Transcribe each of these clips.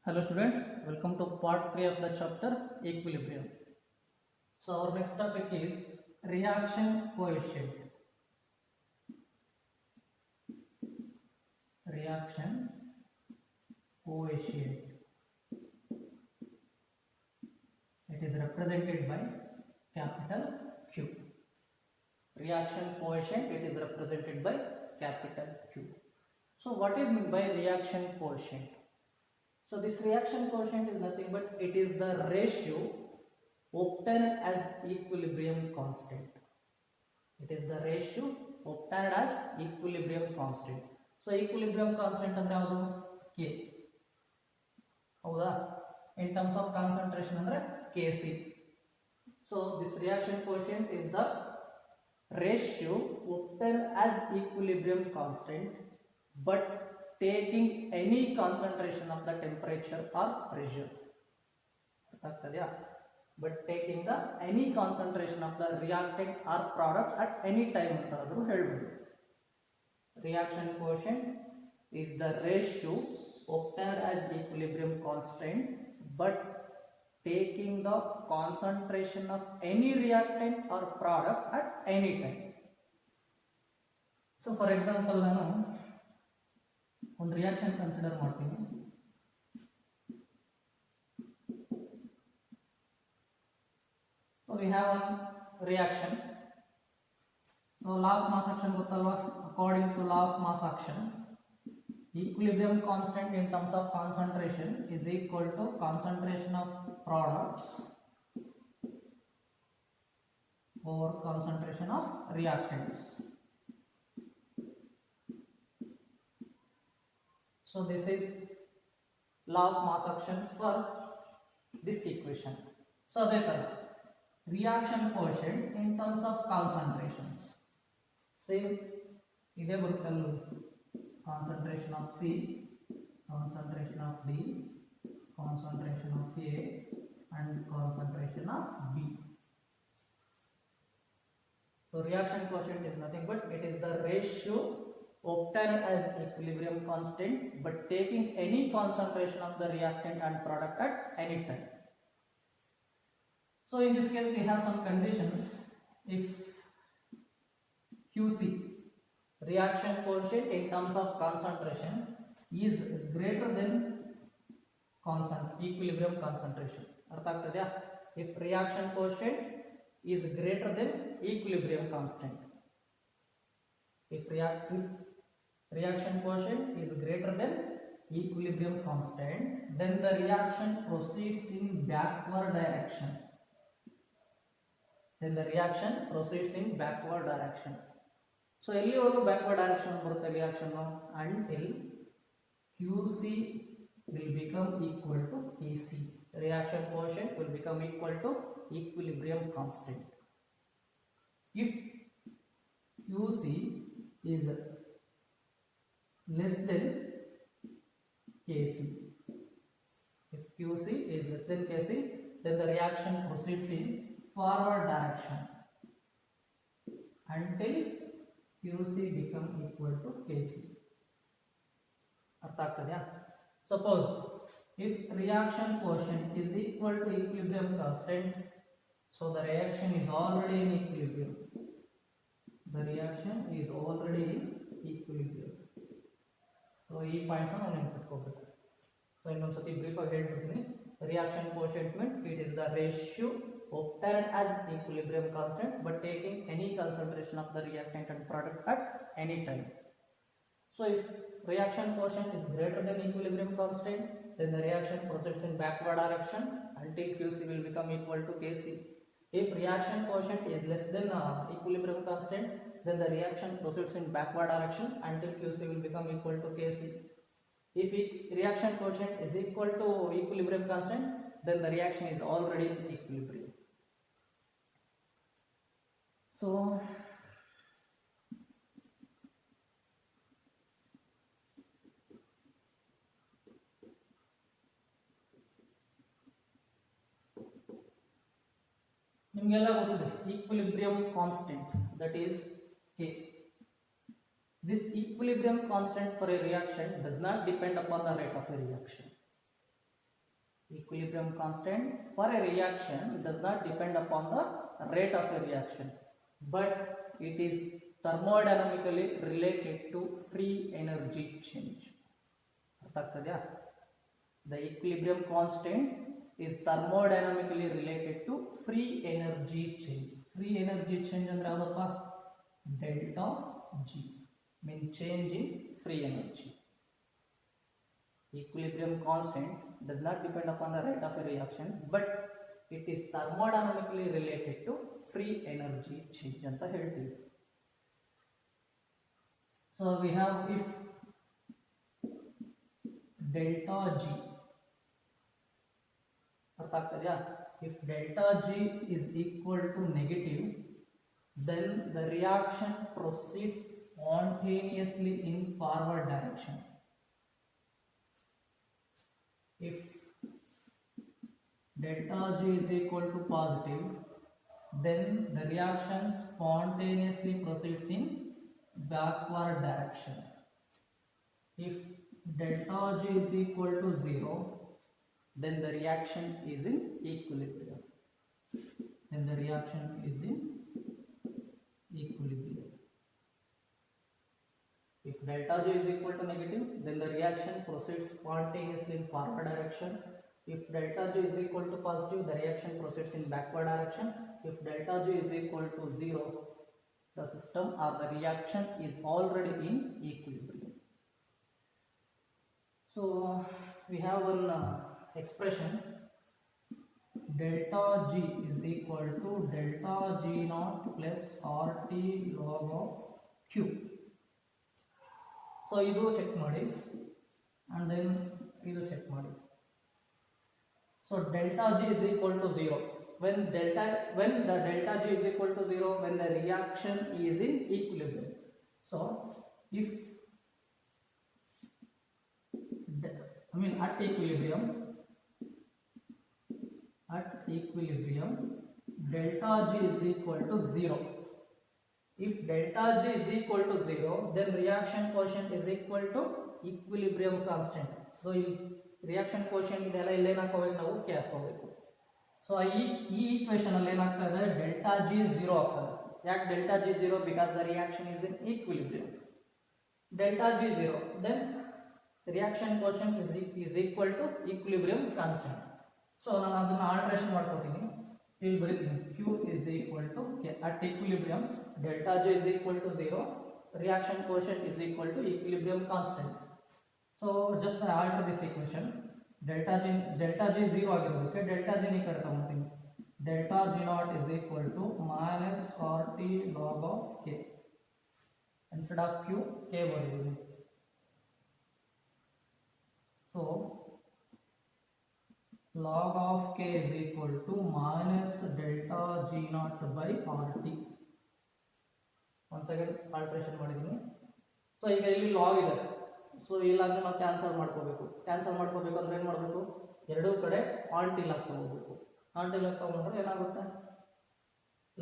Hello students, welcome to part 3 of the chapter equilibrium. So our next topic is reaction coefficient. Reaction coefficient. It is represented by capital Q. Reaction coefficient, it is represented by capital Q. So what is meant by reaction coefficient? So this reaction coefficient is nothing but it is the ratio obtained as equilibrium constant. It is the ratio obtained as equilibrium constant. So equilibrium constant ಅಂದ್ರೆ ಯಾವುದು K. ಹೌದಾ? In terms of concentration ಅಂದ್ರೆ Kc. So this reaction coefficient is the ratio obtained as equilibrium constant but taking any concentration of the temperature or pressure. But taking the any concentration of the reactant or products at any time. Reaction coefficient is the ratio obtained as equilibrium constant but taking the concentration of any reactant or product at any time. So for example ನಾನು ಒಂದು reaction consider ಮಾಡ್ತೀನಿ. So we have one reaction. So law of mass action ಗೊತ್ತಲ್ವಾ? According to law of mass action, equilibrium constant in terms of concentration is equal to concentration of products over concentration of reactants. So this is law of mass action for this equation. So that reaction coefficient in terms of concentrations. Same ide baruttallu concentration of C, concentration of D, concentration of A and concentration of B. So reaction coefficient is nothing but it is the ratio obtained as equilibrium constant but taking any concentration of the reactant and product at any time. So in this case we have some conditions. If QC, reaction coefficient in terms of concentration, is greater than equilibrium concentration. If reaction coefficient is greater than equilibrium constant, if reaction coefficient is greater than equilibrium constant, then the reaction proceeds in backward direction. So ಎಲ್ಲಿವರೆಗೂ backward direction ಬರುತ್ತೆ reaction until QC will become equal to Kc. Reaction coefficient will become equal to equilibrium constant. If QC is less than Kc, if QC is less than Kc, then the reaction proceeds in forward direction until QC become equal to Kc. Suppose if reaction quotient is equal to equilibrium constant, so the reaction is already in equilibrium. The reaction is already in equilibrium. So ಈ points ನಾವು ನೆನಪಿಟ್ಕೋಬೇಕು. So ಇನ್ನೊಂದ್ಸತಿ brief ಆಗಿ ಹೇಳ್ಬಿಡ್ತೀನಿ. Reaction quotient means it is the ratio obtained as equilibrium constant but taking any concentration of the reactant and product at any time. So if reaction quotient is greater than equilibrium constant, then the reaction proceeds in backward direction until QC will become equal to Kc. If reaction quotient is less than equilibrium constant, then the reaction proceeds in backward direction until QC will become equal to Kc. If reaction quotient is equal to equilibrium constant, then the reaction is already in equilibrium. So ನಿಮಗೆಲ್ಲ ಗೊತ್ತಿದೆ equilibrium constant, that is K. This equilibrium constant for a reaction does not depend upon the rate of a reaction. equilibrium constant for a reaction does not depend upon the rate of a reaction, but it is thermodynamically related to free energy change. ಅರ್ಥ ಆಗ್ತದೆಯಾ? The equilibrium constant is thermodynamically related to free energy change. Free energy change ಅಂದ್ರೆ ಯಾವ್ದಪ್ಪ? Delta G means change in free energy. Equilibrium constant does not depend upon the rate of a reaction, but it is thermodynamically related to free energy change ಅಂತ ಹೇಳ್ತೀವಿ. So we have if delta G, ಅರ್ಥ ಆಗ್ತದೆಯಾ? If delta G is equal to negative, then the reaction proceeds spontaneously in forward direction. If delta G is equal to positive, then the reaction spontaneously proceeds in backward direction. If delta G is equal to 0, then the reaction is in equilibrium. Then the reaction is in equilibrium. If delta G is equal to negative, then the reaction proceeds spontaneously in forward direction. If delta G is equal to positive, the reaction proceeds in backward direction. If delta G is equal to 0, the system or the reaction is already in equilibrium. So we have one expression, delta G is equal to delta G naught plus RT log of Q. So idu check ಮಾಡಿ and then idu check ಮಾಡಿ. So delta G is equal to 0. When the delta G is equal to 0, when the reaction is in equilibrium. So if at equilibrium delta G is equal to 0. If delta G is equal to 0, then reaction quotient is equal to equilibrium constant. So reaction quotient ಇದೆಲ್ಲ ಇಲ್ಲಿ ಏನಾಕೋಬೇಕು, ನಾವು K ಹಾಕೋಬೇಕು. So ಈ equation ಅಲ್ಲಿ ಏನಾಗ್ತದೆ, delta G 0 ಆಗ್ತದೆ. ಯಾಕೆ delta G 0? Because the reaction is in equilibrium. Delta G 0, then reaction quotient is equal to equilibrium constant. So ನಾನು ಅದನ್ನ ಆಲ್ಟರೇಷನ್ ಮಾಡ್ಕೊತೀನಿ, ಇಲ್ಲಿ ಬರೀತೀನಿ Q is equal to K. At equilibrium delta G is equal to 0, reaction quotient is equal to equilibrium constant. So just I alter this equation. delta G 0 ಆಗಿರೋದಕ್ಕೆ delta G ನಿ ಕಡೆ ತಗೊಂತೀನಿ. delta G naught is equal to minus RT log of K. Instead of Q, K ಬರೀತೀನಿ. So log of K is equal to minus delta G naught by RT. Once again alteration ಮಾಡಿದ್ದೀನಿ. So ಈಗ ಇಲ್ಲಿ log ಇದೆ, so ಇಲ್ಲಾಂದ್ರೆ ನಾವು cancel ಮಾಡ್ಕೋಬೇಕು ಅಂದ್ರೆ ಏನು ಮಾಡಬೇಕು, ಎರಡೂ ಕಡೆ ಆಂಟಿ ಲಾಗ್ ತಗೋಬೇಕು. ಆಂಟಿ ಲಾಗ್ ತಗೊಂಡ್ರೆ ಏನಾಗುತ್ತೆ,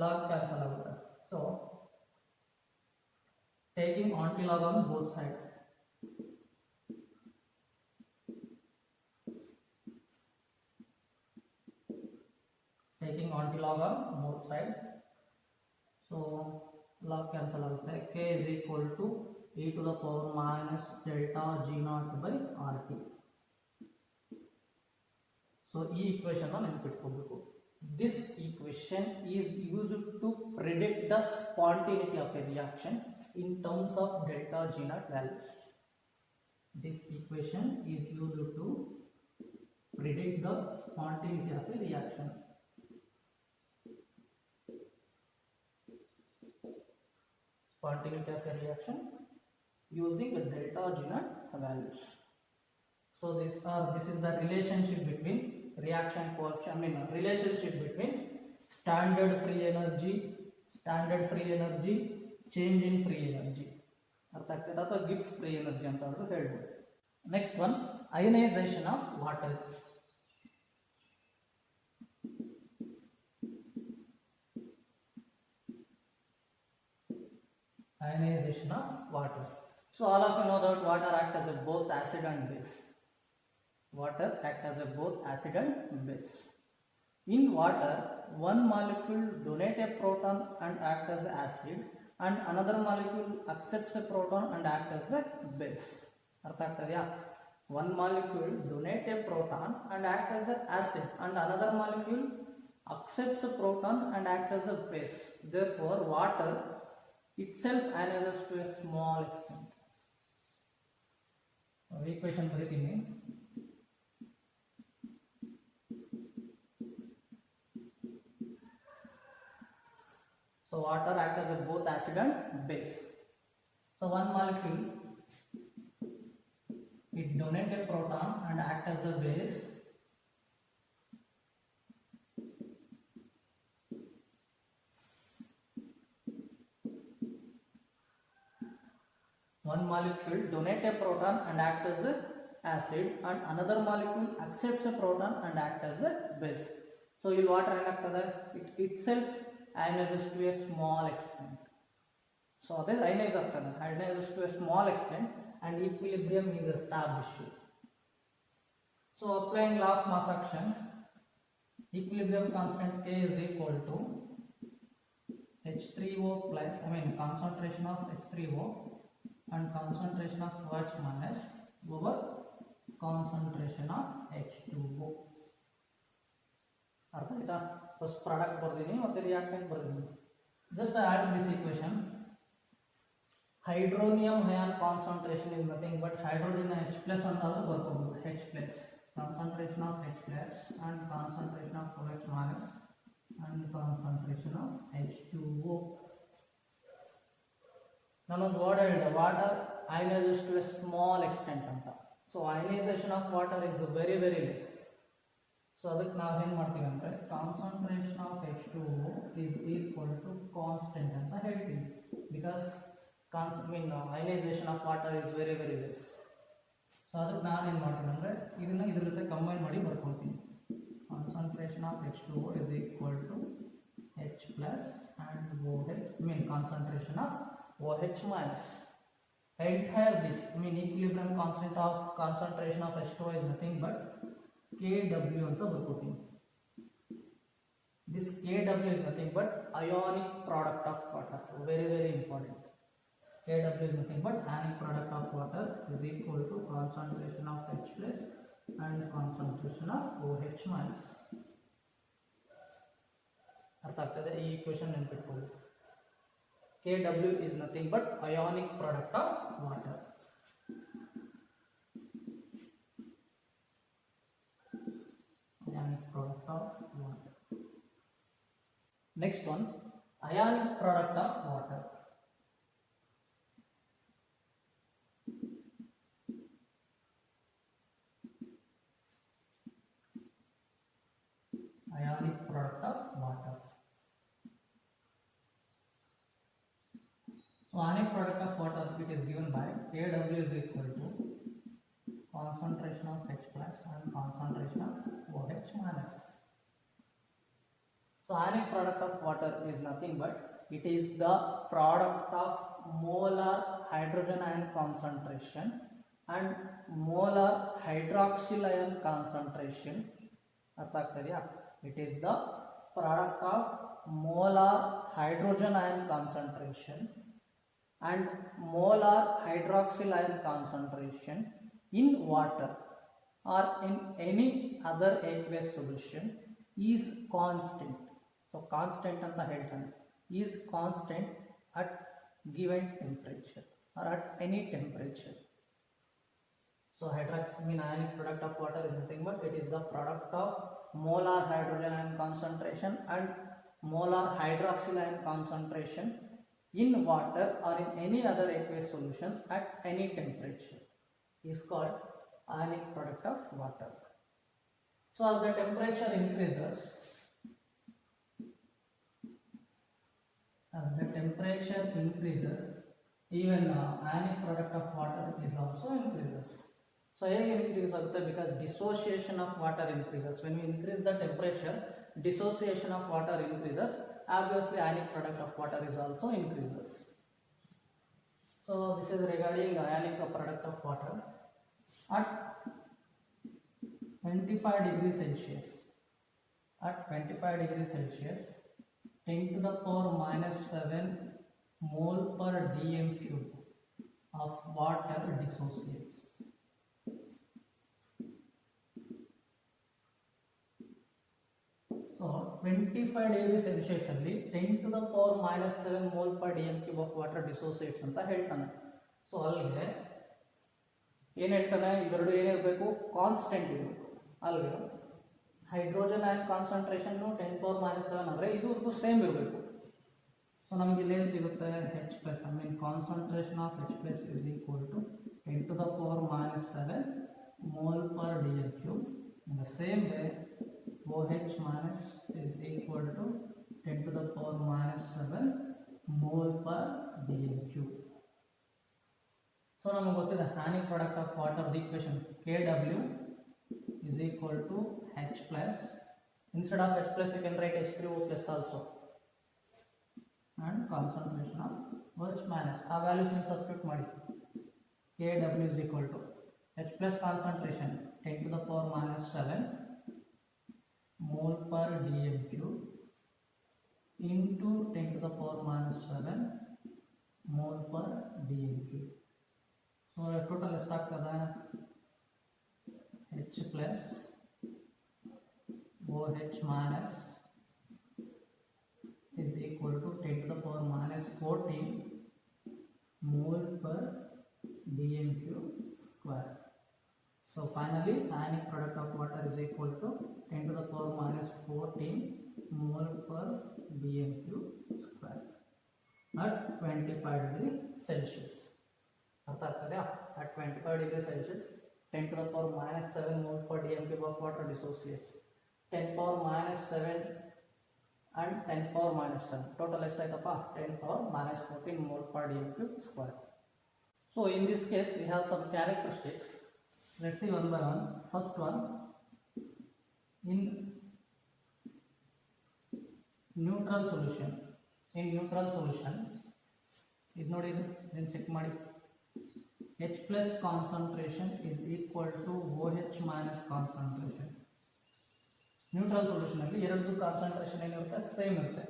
ಲಾಗ್ ಕ್ಯಾನ್ಸಲ್ ಆಗುತ್ತೆ. So taking aunty log on both side. taking anti-log on both sides, so log cancel ಆಗುತ್ತೆ. K is equal to e to the power minus delta G naught by RT. So ಈ equation ನೆನಪಿಟ್ಕೋಬೇಕು. This equation is used to predict the spontaneity of a reaction in terms of delta G naught values. This equation is used to predict the spontaneity of a reaction. Spontaneity of a reaction using the delta G naught values. So this is the relationship between reaction coefficient, relationship between standard free energy, change in free energy. ಅರ್ಥ ಆಗ್ತದೆ, ಅಥವಾ Gibbs free energy ಅಂತ ಆದರೂ ಹೇಳ್ಬೋದು. Next one, ionisation of water. Ionization of water. So all of you know that water acts as a both acid and base. Water act as a both acid and base. In water, one molecule donate a proton and act as acid, and another molecule accepts a proton and act as a base. ಅರ್ಥ ಆಗ್ತದೆಯಾ? One molecule donate a proton and act as an acid, and another molecule accepts a proton and act as a base. Therefore, water itself ionizes to a small extent. Equation ಬರೀತೀನಿ. So water acts as a both acid and base. So one molecule, it donate a proton and act as the base. One molecule donate a proton and act as a acid, and another molecule accepts a proton and act as a base. So in water it itself ionizes to a small extent. So this ionizes to a small extent, and equilibrium is established. So applying law of mass action, equilibrium constant K is equal to H3O plus, concentration of H3O and concentration of OH minus over concentration of H2O. ಅರ್ಥ ಆಯ್ತಾ? First product ಬರ್ದೀನಿ ಮತ್ತೆ reactant ಬರ್ದೀನಿ. Just add this equation. Hydronium ion concentration is nothing but hydrogen H plus ಅಂತಾದ್ರೂ ಬರ್ಕೋಬಹುದು. H plus concentration of H plus and concentration of OH minus and concentration of H2O. ನಾನೊಂದು word ಹೇಳಿದೆ, water ionizes to a small extent ಅಂತ. So ionization of water is very less. So ಅದಕ್ಕೆ ನಾವು ಏನು ಮಾಡ್ತೀವಿ ಅಂದರೆ concentration of H2O is equal to constant ಅಂತ ಹೇಳ್ತೀವಿ. Because ionization of water is very less. So ಅದಕ್ಕೆ ನಾನು ಏನು ಮಾಡ್ತೀನಿ ಅಂದರೆ ಇದನ್ನ ಇದ್ರ ಜೊತೆ ಕಂಬೈನ್ ಮಾಡಿ ಬರ್ಕೊಳ್ತೀನಿ. Concentration of H2O is equal to H plus and OH, concentration of OH minus. Entire this, equilibrium constant of concentration of H2O is nothing but KW ಅಂತ ಬರ್ಕೊತೀನಿ. This KW is nothing but ionic product of water. Very important. KW is nothing but ionic product of water is equal to concentration of H plus and concentration of OH minus. ಅರ್ಥ ಆಗ್ತದೆ? ಈ equation ನೆನಪಿಟ್ಕೊಳ್ಳಿ. KW is nothing but ionic product of water. Ionic product of water. Next one, ionic product of water. Ionic product of water. So ionic product of water, it is given by KW is equal to concentration of H plus and concentration of OH minus. So ionic product of water is nothing but it is the product of molar hydrogen ion concentration and molar hydroxyl ion concentration. ಅರ್ಥ ಆಗ್ತದೆಯಾ? It is the product of molar hydrogen ion concentration and molar hydroxyl ion concentration in water or in any other aqueous solution is constant. So constant anta heltane, is constant at given temperature or at any temperature. So ionic product of water is nothing but it is the product of molar hydrogen ion concentration and molar hydroxyl ion concentration in water or in any other aqueous solutions at any temperature is called ionic product of water. So as the temperature increases, even ionic product of water is also increases. So ಹೇಗೆ increase ಆಗುತ್ತೆ? Because dissociation of water increases. When we increase the temperature, dissociation of water increases. Obviously ionic product of water is also increases. So this is regarding ionic product of water. At 25 degrees Celsius. At 25 degrees Celsius, 10 to the power minus 7 mole per dm cube of water dissociates. So 25 degrees Celsius ಅಲ್ಲಿ 10 to the power minus 7 mole per dm cube of water dissociates ಅಂತ ಹೇಳ್ತಾನೆ. So ಅಲ್ಲಿಗೆ ಏನು ಹೇಳ್ತಾನೆ, ಇವೆರಡು ಏನಿರಬೇಕು, constant ಇರಬೇಕು. ಅಲ್ಲಿಗೆ hydrogen and concentration 10 power minus 7 ಅಂದರೆ ಇದು ಸೇಮ್ ಇರಬೇಕು. ಸೊ ನಮಗೆ ಇಲ್ಲಿ ಏನು ಸಿಗುತ್ತೆ, H plus I mean concentration of H plus is equal to 10 to the power minus 7 mole per dm cube. In the same way, OH minus is equal to 10 to the power minus 7 mole per dm cube. So ನಮಗೆ ಗೊತ್ತಿದೆ ionic product of water the equation KW is equal to H plus, instead of H plus we can write H3O plus also, and concentration of OH minus ಆ values substitute ಮಾಡಿ. KW is equal to H plus concentration 10 to the power minus 7 mole per dm cube into 10 to the power minus 7 mole per dm cube. So total ಎಷ್ಟಾಗ್ತದೆ, H plus OH minus is equal to 10 to the power minus 14 mole per dm cube square. So finally ionic product of water is equal to 10 to the power minus 14 mole per dm cube square at 25 degree Celsius. ಅರ್ಥ ಆಗ್ತದಾ? At 25 degree Celsius 10 to the power minus 7 mole per dm cube of water dissociates. 10 power minus 7 and 10 power minus 7 total ಎಷ್ಟಾಯ್ತಪ್ಪ, 10 power minus 14 mole per dm cube square. So in this case we have some characteristics. Let's see one by one. First one, in neutral solution, ಇದು ನೋಡಿ, ಇದನ್ನು check ಮಾಡಿ. H plus concentration is equal to OH minus concentration. Neutral solution ಅಲ್ಲಿ ಎರಡು concentration ಏನಿರುತ್ತೆ, same ಇರುತ್ತೆ.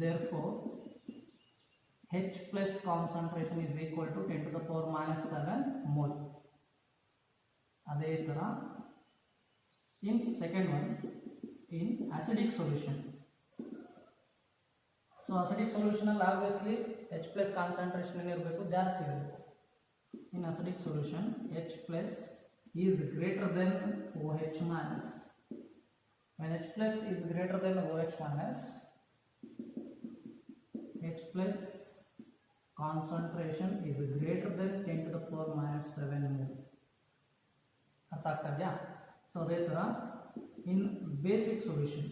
Therefore H plus concentration is equal to 10 to the power minus 7 mole. ಅದೇ ತರ in second one, in acidic solution. So acidic solution ಅಲ್ಲಿ obviously H plus concentration ಏನಿರಬೇಕು, ಜಾಸ್ತಿ ಇರಬೇಕು. In acidic solution H plus is greater than OH minus. When H plus is greater than OH minus, H plus concentration is greater than 10 to the power minus 7 mole. ಅರ್ಥ ಆಗ್ತದಾ? So ಅದೇ ತರ in basic solution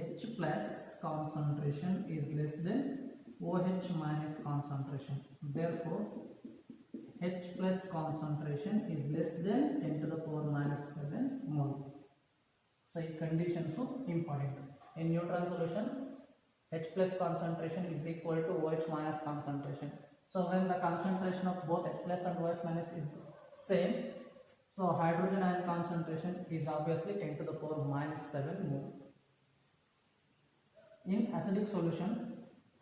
H plus concentration is less than OH minus concentration. Therefore H plus concentration is less than 10 to the power minus 7 mole. So ಈ conditions important. In neutral solution H plus concentration is equal to OH minus concentration. So when the concentration of both H plus and OH minus is same, so hydrogen ion concentration is obviously 10 to the power minus 7 mole. In acidic solution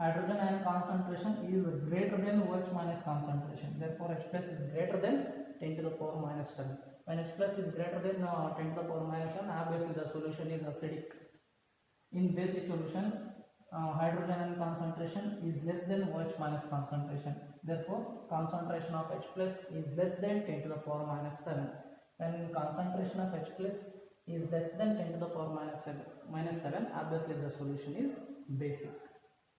hydrogen ion concentration is greater than OH minus concentration. Therefore H plus is greater than 10 to the power minus 7. When H plus is greater than 10 to the power minus 7, obviously the solution is acidic. In basic solution hydrogen ion concentration is less than OH minus concentration. Therefore concentration of H plus is less than 10 to the power minus 7. When concentration of H plus is less than 10 to the power minus 7, obviously the solution is basic.